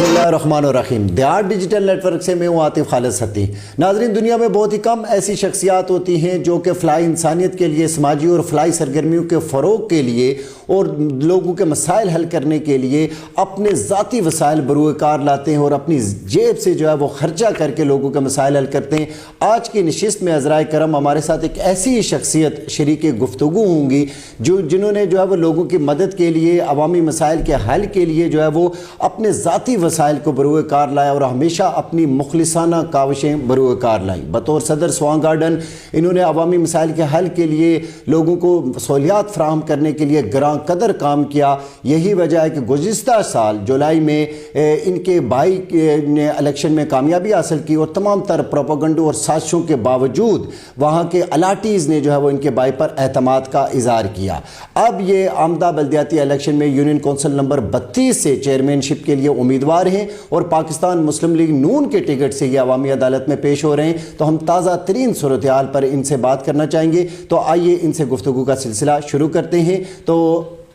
بسم اللہ الرحمن الرحیم. دیار ڈیجیٹل نیٹ ورک سے میں ہوں عاطف خالد ستی. ناظرین، دنیا میں بہت ہی کم ایسی شخصیات ہوتی ہیں جو کہ فلاحی انسانیت کے لیے، سماجی اور فلاحی سرگرمیوں کے فروغ کے لیے اور لوگوں کے مسائل حل کرنے کے لیے اپنے ذاتی وسائل بروئے کار لاتے ہیں اور اپنی جیب سے جو ہے وہ خرچہ کر کے لوگوں کے مسائل حل کرتے ہیں. آج کی نشست میں عذرائے کرم ہمارے ساتھ ایک ایسی شخصیت شریک گفتگو ہوں گی جنہوں نے جو ہے وہ لوگوں کی مدد کے لیے، عوامی مسائل کے حل کے لیے جو ہے وہ اپنے ذاتی وسائل کو بروئے کار لایا اور ہمیشہ اپنی مخلصانہ کاوشیں بروئے کار لائیں. بطور صدر سوانگ گارڈن انہوں نے عوامی مسائل کے حل کے لیے، لوگوں کو سہولیات فراہم کرنے کے لیے گراں قدر کام کیا. یہی وجہ ہے کہ گزشتہ سال جولائی میں ان کے بھائی نے الیکشن میں کامیابی حاصل کی اور تمام تر پروپیگنڈوں اور سازشوں کے باوجود وہاں کے الاٹیز نے جو ہے وہ ان کے بھائی پر اعتماد کا اظہار کیا. اب یہ آمدہ بلدیاتی الیکشن میں یونین کونسل نمبر 32 سے چیئرمین شپ کے لیے امیدوار ہیں اور پاکستان مسلم لیگ نون کے ٹکٹ سے یہ عوامی عدالت میں پیش ہو رہے ہیں. تو ہم تازہ ترین صورتحال پر ان سے بات کرنا چاہیں گے. تو آئیے ان سے گفتگو کا سلسلہ شروع کرتے ہیں. تو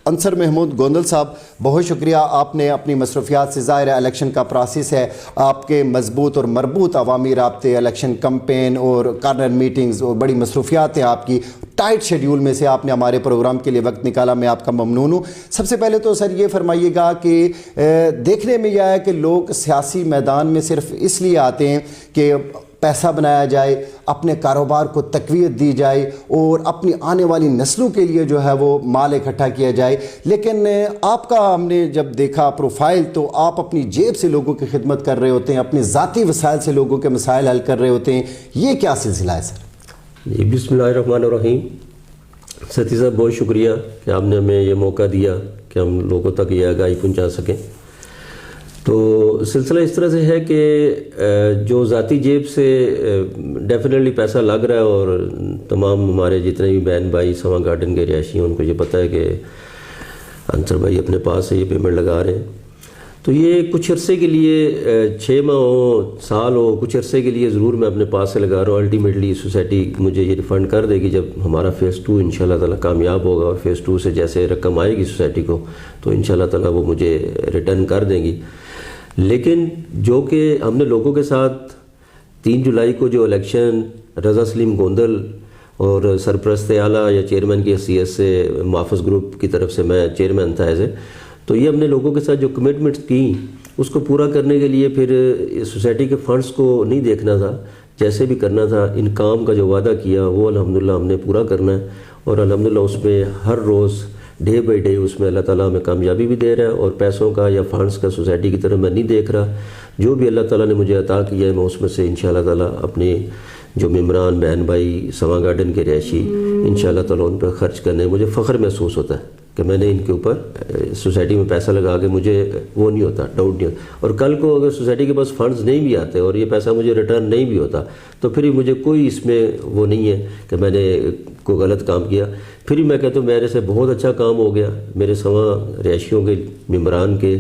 انصر محمود گوندل صاحب، بہت شکریہ. آپ نے اپنی مصروفیات سے، ظاہر ہے الیکشن کا پروسیس ہے، آپ کے مضبوط اور مربوط عوامی رابطے، الیکشن کمپین اور کارنر میٹنگز اور بڑی مصروفیات ہیں آپ کی. ٹائٹ شیڈیول میں سے آپ نے ہمارے پروگرام کے لیے وقت نکالا، میں آپ کا ممنون ہوں. سب سے پہلے تو سر یہ فرمائیے گا کہ دیکھنے میں یہ ہے کہ لوگ سیاسی میدان میں صرف اس لیے آتے ہیں کہ پیسہ بنایا جائے، اپنے کاروبار کو تقویت دی جائے اور اپنی آنے والی نسلوں کے لیے جو ہے وہ مال اکٹھا کیا جائے. لیکن آپ کا ہم نے جب دیکھا پروفائل تو آپ اپنی جیب سے لوگوں کی خدمت کر رہے ہوتے ہیں، اپنے ذاتی وسائل سے لوگوں کے مسائل حل کر رہے ہوتے ہیں. یہ کیا سلسلہ ہے سر؟ جی، بسم اللہ الرحمن الرحیم. ستی صاحب، بہت شکریہ کہ آپ نے ہمیں یہ موقع دیا کہ ہم لوگوں تک یہ آگاہی پہنچا سکیں. تو سلسلہ اس طرح سے ہے کہ جو ذاتی جیب سے ڈیفینیٹلی پیسہ لگ رہا ہے، اور تمام ہمارے جتنے بھی بہن بھائی سوانگ گارڈن کے رہائشی ہیں ان کو یہ پتہ ہے کہ انصر بھائی اپنے پاس سے یہ پیمنٹ لگا رہے ہیں. تو یہ کچھ عرصے کے لیے 6 ماہ ہو، سال ہو، کچھ عرصے کے لیے ضرور میں اپنے پاس سے لگا رہا ہوں. الٹیمیٹلی سوسائٹی مجھے یہ ریفنڈ کر دے گی جب ہمارا فیز 2 انشاءاللہ تعالیٰ کامیاب ہوگا، اور فیز 2 سے جیسے رقم آئے گی سوسائٹی کو تو انشاءاللہ تعالیٰ وہ مجھے ریٹرن کر دیں گی. لیکن جو کہ ہم نے لوگوں کے ساتھ 3 جولائی کو جو الیکشن رضا سلیم گوندل اور سرپرست اعلیٰ یا چیئرمین کی حیثیت سے محافظ گروپ کی طرف سے میں چیئرمین تھا ایسے، تو یہ ہم نے لوگوں کے ساتھ جو کمٹمنٹس کی اس کو پورا کرنے کے لیے پھر سوسائٹی کے فنڈز کو نہیں دیکھنا تھا، جیسے بھی کرنا تھا ان کام کا جو وعدہ کیا وہ الحمدللہ ہم نے پورا کرنا ہے. اور الحمدللہ اس میں ہر روز ڈے بائی ڈے اس میں اللہ تعالیٰ ہمیں کامیابی بھی دے رہا ہے، اور پیسوں کا یا فنڈز کا سوسائٹی کی طرف میں نہیں دیکھ رہا. جو بھی اللہ تعالیٰ نے مجھے عطا کیا ہے میں اس میں سے انشاءاللہ تعالیٰ اپنے جو ممبران بہن بھائی سوانگ گارڈن کے رہائشی انشاءاللہ تعالیٰ ان پر خرچ کرنے مجھے فخر محسوس ہوتا ہے کہ میں نے ان کے اوپر سوسائٹی میں پیسہ لگا کے مجھے وہ نہیں ہوتا، ڈاؤٹ نہیں ہوتا. اور کل کو اگر سوسائٹی کے پاس فنڈز نہیں بھی آتے اور یہ پیسہ مجھے ریٹرن نہیں بھی ہوتا تو پھر مجھے کوئی اس میں وہ نہیں ہے کہ میں نے کوئی غلط کام کیا. پھر میں کہتا ہوں میرے سے بہت اچھا کام ہو گیا. میرے سوا رہائشیوں کے ممبران کے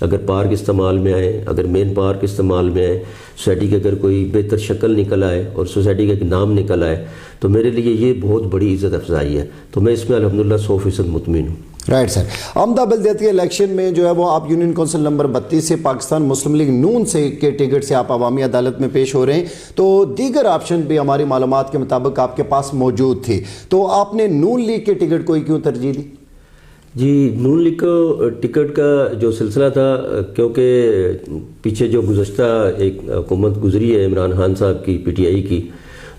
اگر پارک استعمال میں آئے، اگر مین پارک استعمال میں آئے، سوسائٹی کی اگر کوئی بہتر شکل نکل آئے اور سوسائٹی کا ایک نام نکل آئے تو میرے لیے یہ بہت بڑی عزت افزائی ہے. تو میں اس میں الحمدللہ 100% مطمئن ہوں. Right sir. آمدہ بلدیاتی الیکشن میں جو ہے وہ آپ یونین کونسل نمبر 32 سے پاکستان مسلم لیگ نون سے کے ٹکٹ سے آپ عوامی عدالت میں پیش ہو رہے ہیں. تو دیگر آپشن بھی ہماری معلومات کے مطابق آپ کے پاس موجود تھے، تو آپ نے نون لیگ کے ٹکٹ کو ہی کیوں ترجیح دی؟ جی، نون لیگ کو ٹکٹ کا جو سلسلہ تھا، کیونکہ پیچھے جو گزشتہ ایک حکومت گزری ہے عمران خان صاحب کی PTI کی،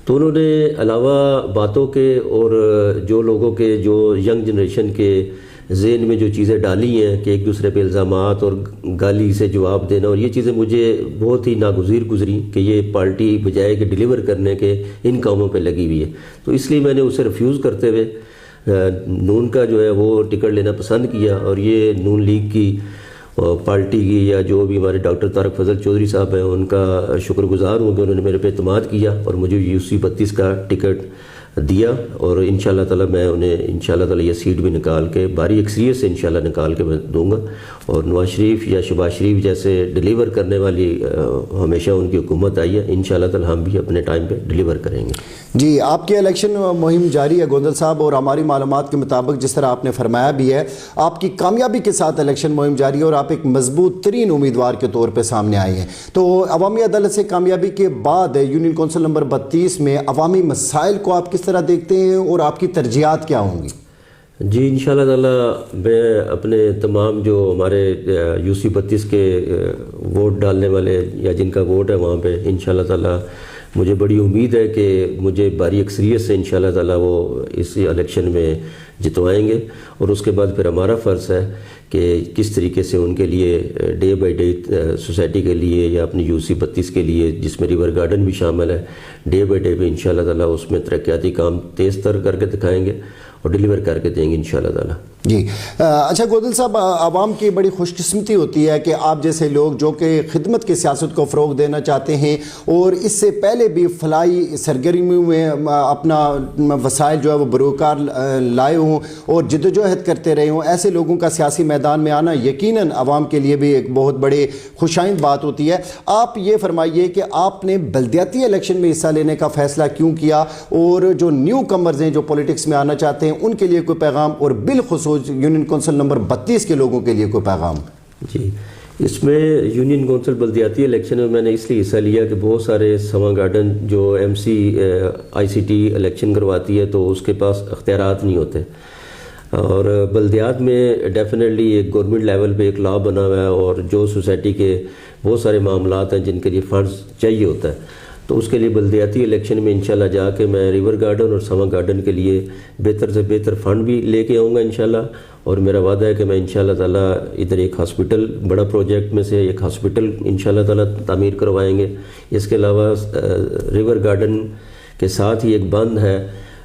تو انہوں نے علاوہ باتوں کے اور جو لوگوں کے جو ینگ جنریشن کے ذہن میں جو چیزیں ڈالی ہیں کہ ایک دوسرے پہ الزامات اور گالی سے جواب دینا، اور یہ چیزیں مجھے بہت ہی ناگزیر گزری کہ یہ پارٹی بجائے کہ ڈیلیور کرنے کے ان کاموں پہ لگی ہوئی ہے. تو اس لیے میں نے اسے ریفیوز کرتے ہوئے نون کا جو ہے وہ ٹکٹ لینا پسند کیا. اور یہ نون لیگ کی پارٹی کی یا جو بھی ہمارے ڈاکٹر طارق فضل چودھری صاحب ہیں ان کا شکر گزار ہوں کہ انہوں نے میرے پہ اعتماد کیا اور مجھے UC 32 کا ٹکٹ دیا، اور انشاءاللہ تعالی میں انہیں انشاءاللہ تعالی یہ سیٹ بھی نکال کے بھاری اکثریت سے انشاءاللہ نکال کے میں دوں گا، اور نواز شریف یا شہباز شریف جیسے ڈیلیور کرنے والی ہمیشہ ان کی حکومت آئی ہے، انشاءاللہ تعالی ہم بھی اپنے ٹائم پہ ڈیلیور کریں گے۔ جی، آپ کی الیکشن مہم جاری ہے گوندل صاحب، اور ہماری معلومات کے مطابق جس طرح آپ نے فرمایا بھی ہے، آپ کی کامیابی کے ساتھ الیکشن مہم جاری ہے اور آپ ایک مضبوط ترین امیدوار کے طور پہ سامنے آئے ہیں۔ تو عوامی عدالت سے کامیابی کے بعد یونین کونسل نمبر 32 میں عوامی مسائل کو آپ کس طرح دیکھتے ہیں اور آپ کی ترجیحات کیا ہوں گی؟ جی انشاءاللہ تعالی میں اپنے تمام جو ہمارے یو سی 32 کے ووٹ ڈالنے والے یا جن کا ووٹ ہے وہاں پہ انشاءاللہ تعالی مجھے بڑی امید ہے کہ مجھے بھاری اکثریت سے انشاءاللہ تعالی وہ اس الیکشن میں جتوائیں گے، اور اس کے بعد پھر ہمارا فرض ہے کہ کس طریقے سے ان کے لیے ڈے بائی ڈے سوسائٹی کے لیے یا اپنی یو سی 32 کے لیے جس میں ریور گارڈن بھی شامل ہے، ڈے بائی ڈے پہ انشاءاللہ تعالی اس میں ترقیاتی کام تیز تر کر کے دکھائیں گے اور ڈیلیور کر کے دیں گے انشاءاللہ تعالی۔ جی اچھا گوندل صاحب، عوام کی بڑی خوش قسمتی ہوتی ہے کہ آپ جیسے لوگ جو کہ خدمت کی سیاست کو فروغ دینا چاہتے ہیں اور اس سے پہلے بھی فلاحی سرگرمیوں میں اپنا وسائل جو ہے وہ بروکار لائے ہوں اور جدوجہد کرتے رہے ہوں، ایسے لوگوں کا سیاسی میدان میں آنا یقیناً عوام کے لیے بھی ایک بہت بڑے خوشائند بات ہوتی ہے۔ آپ یہ فرمائیے کہ آپ نے بلدیاتی الیکشن میں حصہ لینے کا فیصلہ کیوں کیا، اور جو نیو کمرز ہیں جو پولیٹکس میں آنا چاہتے ہیں ان کے لیے کوئی پیغام، اور بالخصوص یونین کونسل نمبر 32 کے لوگوں کے لیے کوئی پیغام؟ جی، اس میں یونین کونسل بلدیاتی الیکشن میں نے اس لیے حصہ لیا کہ بہت سارے سواں گارڈن جو ایم سی آئی سی ٹی الیکشن کرواتی ہے تو اس کے پاس اختیارات نہیں ہوتے، اور بلدیات میں ڈیفینیٹلی ایک گورنمنٹ لیول پہ ایک لا بنا ہوا ہے، اور جو سوسائٹی کے بہت سارے معاملات ہیں جن کے لیے فنڈز چاہیے ہوتا ہے، تو اس کے لیے بلدیاتی الیکشن میں انشاءاللہ جا کے میں ریور گارڈن اور سواں گارڈن کے لیے بہتر سے بہتر فنڈ بھی لے کے آؤں گا انشاءاللہ، اور میرا وعدہ ہے کہ میں انشاءاللہ تعالی ادھر ایک ہاسپٹل، بڑا پروجیکٹ میں سے ایک ہاسپٹل انشاءاللہ تعالی تعمیر کروائیں گے۔ اس کے علاوہ ریور گارڈن کے ساتھ ہی ایک بند ہے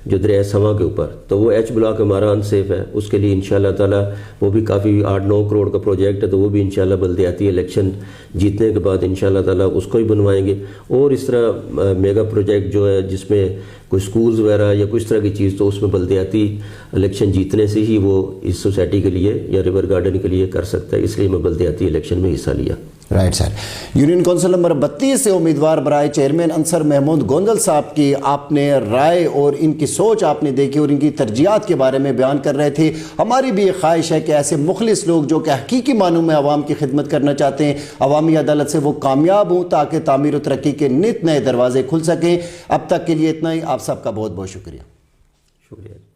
جو دریائے سواں کے اوپر، تو وہ ایچ بلاک ہمارا ان سیف ہے، اس کے لیے انشاءاللہ تعالی وہ بھی کافی 8-9 کروڑ کا پروجیکٹ ہے، تو وہ بھی انشاءاللہ بلدیاتی الیکشن جیتنے کے بعد انشاءاللہ تعالی اس کو ہی بنوائیں گے۔ اور اس طرح میگا پروجیکٹ جو ہے جس میں کوئی سکولز وغیرہ یا کچھ طرح کی چیز، تو اس میں بلدیاتی الیکشن جیتنے سے ہی وہ اس سوسائٹی کے لیے یا ریور گارڈن کے لیے کر سکتا ہے، اس لیے میں بلدیاتی الیکشن میں حصہ لیا۔ Right sir, union council number 32 سے امیدوار برائے چیئرمین انصر محمود گوندل صاحب کی آپ نے رائے اور ان کی سوچ آپ نے دیکھی اور ان کی ترجیحات کے بارے میں بیان کر رہے تھے۔ ہماری بھی ایک خواہش ہے کہ ایسے مخلص لوگ جو کہ حقیقی معنوں میں عوام کی خدمت کرنا چاہتے ہیں، عوامی عدالت سے وہ کامیاب ہوں تاکہ تعمیر و ترقی کے نت نئے دروازے کھل سکیں۔ اب تک کے لیے اتنا ہی، آپ سب کا بہت بہت شکریہ۔ شکریہ۔